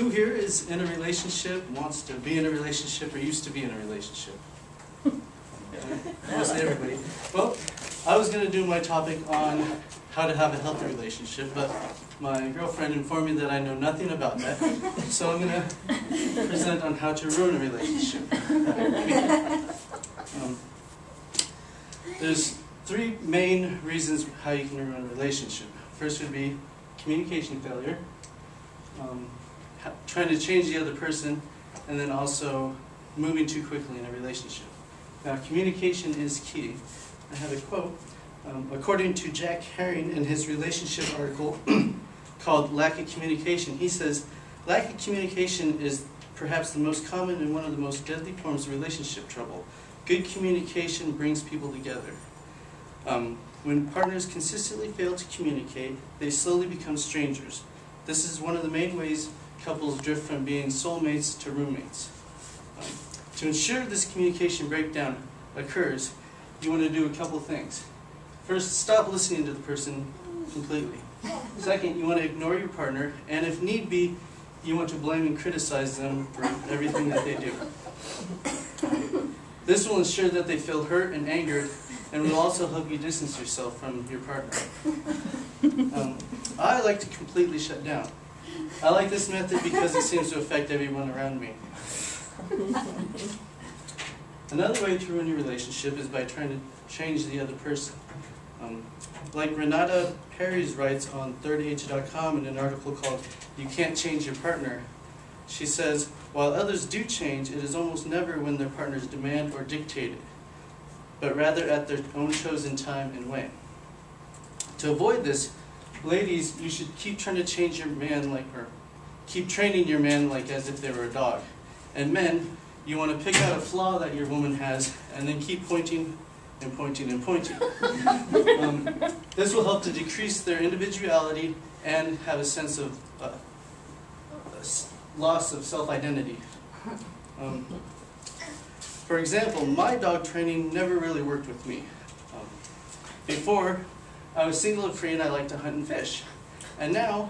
Who here is in a relationship, wants to be in a relationship, or used to be in a relationship? Mostly everybody. Well, I was going to do my topic on how to have a healthy relationship, but my girlfriend informed me that I know nothing about that, so I'm going to present on how to ruin a relationship. There's three main reasons how you can ruin a relationship. First would be communication failure, trying to change the other person, and then also moving too quickly in a relationship. Now, communication is key. I have a quote. According to Jack Herring in his relationship article called Lack of Communication, he says, lack of communication is perhaps the most common and one of the most deadly forms of relationship trouble. Good communication brings people together. When partners consistently fail to communicate, they slowly become strangers. This is one of the main ways couples drift from being soulmates to roommates. To ensure this communication breakdown occurs, you want to do a couple things. First, stop listening to the person completely. Second, you want to ignore your partner, and if need be, you want to blame and criticize them for everything that they do. This will ensure that they feel hurt and angered, and will also help you distance yourself from your partner. I like to completely shut down. I like this method because it seems to affect everyone around me. Another way to ruin your relationship is by trying to change the other person. Like Renata Perez writes on thirdage.com in an article called "You Can't Change Your Partner," she says, while others do change, it is almost never when their partners demand or dictate it, but rather at their own chosen time and way. To avoid this, ladies, you should keep trying to change your man or keep training your man like as if they were a dog. And men, you want to pick out a flaw that your woman has and then keep pointing and pointing and pointing. This will help to decrease their individuality and have a sense of loss of self-identity. For example, my dog training never really worked with me. Before, I was single and free and I liked to hunt and fish. And now,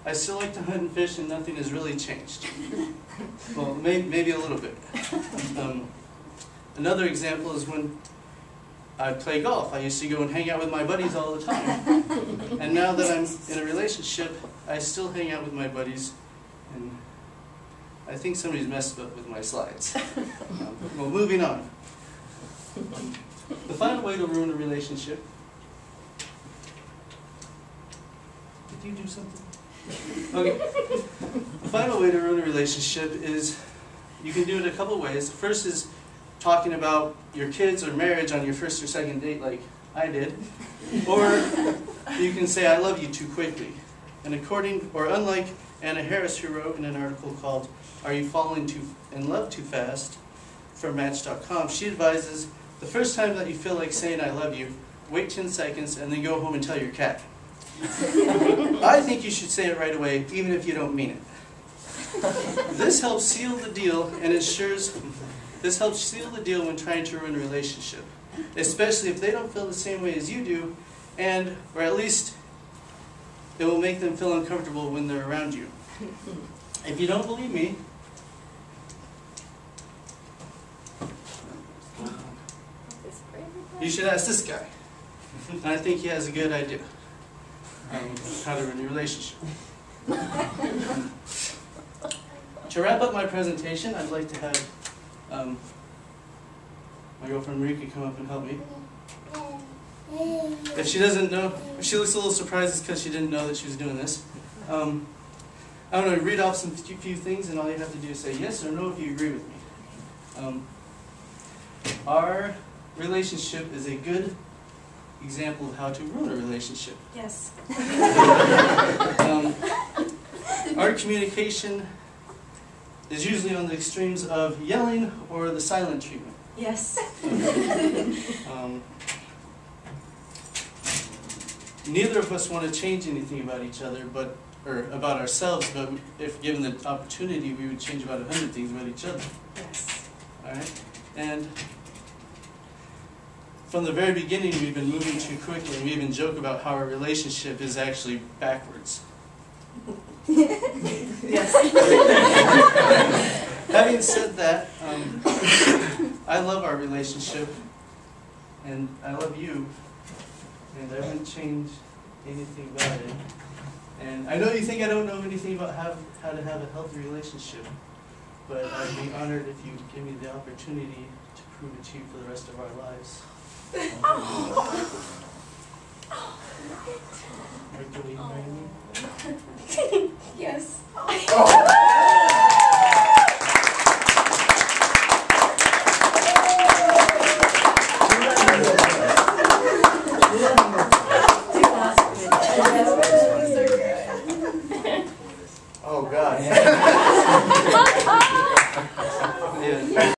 I still like to hunt and fish and nothing has really changed. Well, maybe a little bit. Another example is when I play golf. I used to go and hang out with my buddies all the time. And now that I'm in a relationship, I still hang out with my buddies. And I think somebody's messed up with my slides. Well, moving on. The final way to ruin a relationship. Did you do something? Okay. The final way to ruin a relationship is, you can do it a couple ways. The first is talking about your kids or marriage on your first or second date like I did. Or you can say, I love you too quickly. And unlike Anna Harris, who wrote in an article called Are You Falling in Love Too Fast from Match.com, she advises, the first time that you feel like saying I love you, wait 10 seconds and then go home and tell your cat. I think you should say it right away, even if you don't mean it. This helps seal the deal when trying to ruin a relationship, especially if they don't feel the same way as you do, or at least it will make them feel uncomfortable when they're around you. If you don't believe me, you should ask this guy. And I think he has a good idea how to ruin a relationship. To wrap up my presentation, I'd like to have my girlfriend Marika come up and help me. If she doesn't know, if she looks a little surprised, it's because she didn't know that she was doing this. I'm going to read off some few things, and all you have to do is say yes or no if you agree with me. Our relationship is a good example of how to ruin a relationship. Yes. Our communication is usually on the extremes of yelling or the silent treatment. Yes. Neither of us want to change anything about each other, or about ourselves, but if given the opportunity, we would change about 100 things about each other. Yes. All right? And from the very beginning, we've been moving too quickly, and we even joke about how our relationship is actually backwards. Yes. Having said that, I love our relationship, and I love you, and I wouldn't change anything about it. And I know you think I don't know anything about how to have a healthy relationship, but I'd be honored if you give me the opportunity to prove it to you for the rest of our lives.